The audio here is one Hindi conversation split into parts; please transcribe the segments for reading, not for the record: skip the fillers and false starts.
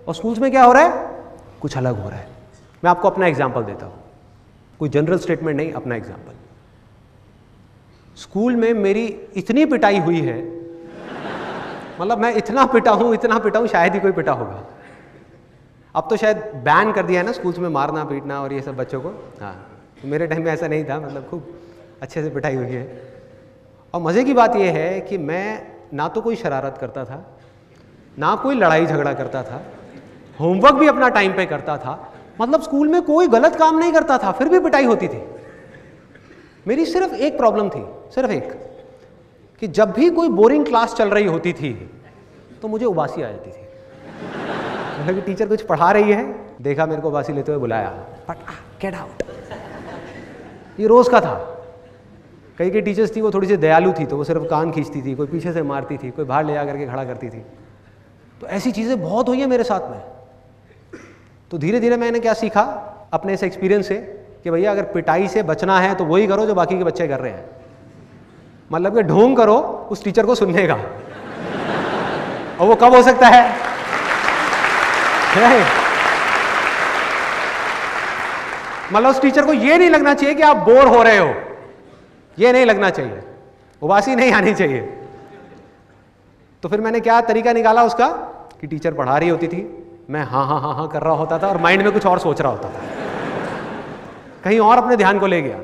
और स्कूल्स में क्या हो रहा है, कुछ अलग हो रहा है। मैं आपको अपना एग्जाम्पल देता हूँ, कोई जनरल स्टेटमेंट नहीं, अपना एग्जाम्पल। स्कूल में मेरी इतनी पिटाई हुई है, मतलब मैं इतना पिटा हूँ शायद ही कोई पिटा होगा। अब तो शायद बैन कर दिया है ना स्कूल्स में मारना पीटना और ये सब बच्चों को। हाँ, तो मेरे टाइम में ऐसा नहीं था, मतलब खूब अच्छे से पिटाई हुई है। और मज़े की बात यह है कि मैं ना तो कोई शरारत करता था, ना कोई लड़ाई झगड़ा करता था, होमवर्क भी अपना टाइम पे करता था, मतलब स्कूल में कोई गलत काम नहीं करता था, फिर भी पिटाई होती थी। मेरी सिर्फ एक प्रॉब्लम थी, सिर्फ एक, कि जब भी कोई बोरिंग क्लास चल रही होती थी तो मुझे उबासी आ जाती थी। मतलब कि टीचर कुछ पढ़ा रही है, देखा मेरे को उबासी लेते हुए बुलाया, गेट आउट। ये रोज का था। कई कई टीचर्स थी वो थोड़ी सी दयालु थी, तो वो सिर्फ कान खींचती थी, कोई पीछे से मारती थी, कोई बाहर ले जा करके खड़ा करती थी। तो ऐसी चीज़ें बहुत हुई हैं मेरे साथ में। तो धीरे धीरे मैंने क्या सीखा अपने इस एक्सपीरियंस से कि भैया अगर पिटाई से बचना है तो वही करो जो बाकी के बच्चे कर रहे हैं। मतलब कि ढोंग करो उस टीचर को सुनने का। और वो कब हो सकता है? मतलब उस टीचर को ये नहीं लगना चाहिए कि आप बोर हो रहे हो, ये नहीं लगना चाहिए, उबासी नहीं आनी चाहिए। तो फिर मैंने क्या तरीका निकाला उसका कि टीचर पढ़ा रही होती थी, मैं हाँ हाँ हाँ हाँ कर रहा होता था और माइंड में कुछ और सोच रहा होता था, कहीं और अपने ध्यान को ले गया।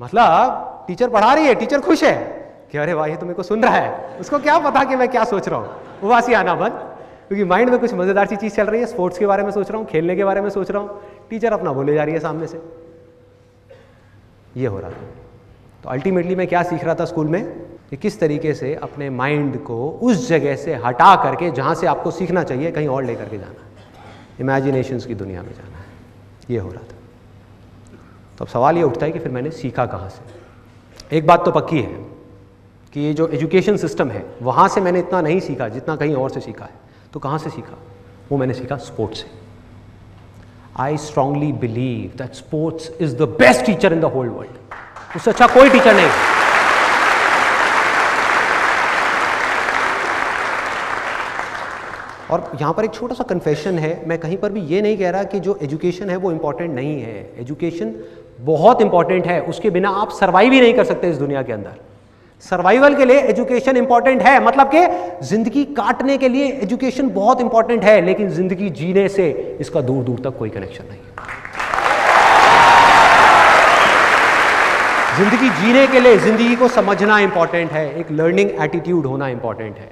मतलब टीचर पढ़ा रही है, टीचर खुश है कि अरे वाह ये तो मेरे को सुन रहा है, उसको क्या पता कि मैं क्या सोच रहा हूँ। उबासी आना बंद, क्योंकि माइंड में कुछ मजेदार सी चीज चल रही है, स्पोर्ट्स के बारे में सोच रहा हूँ, खेलने के बारे में सोच रहा हूँ, टीचर अपना बोले जा रही है सामने से। ये हो रहा था। तो अल्टीमेटली मैं क्या सीख रहा था स्कूल में कि किस तरीके से अपने माइंड को उस जगह से हटा करके जहाँ से आपको सीखना चाहिए कहीं और लेकर के जाना है, इमेजिनेशंस की दुनिया में जाना है। ये हो रहा था। तो अब सवाल ये उठता है कि फिर मैंने सीखा कहाँ से। एक बात तो पक्की है कि ये जो एजुकेशन सिस्टम है वहाँ से मैंने इतना नहीं सीखा जितना कहीं और से सीखा है। तो कहाँ से सीखा? वो मैंने सीखा स्पोर्ट्स से। I strongly believe that sports is the best teacher in the whole world. उससे अच्छा कोई टीचर नहीं। और यहां पर एक छोटा सा कन्फेशन है, मैं कहीं पर भी ये नहीं कह रहा कि जो एजुकेशन है वो इंपॉर्टेंट नहीं है। एजुकेशन बहुत इंपॉर्टेंट है, उसके बिना आप सर्वाइव ही नहीं कर सकते इस दुनिया के अंदर। सर्वाइवल के लिए एजुकेशन इंपॉर्टेंट है, मतलब कि जिंदगी काटने के लिए एजुकेशन बहुत इंपॉर्टेंट है, लेकिन जिंदगी जीने से इसका दूर दूर तक कोई कनेक्शन नहीं है। जिंदगी जीने के लिए जिंदगी को समझना इंपॉर्टेंट है, एक लर्निंग एटीट्यूड होना इंपॉर्टेंट है।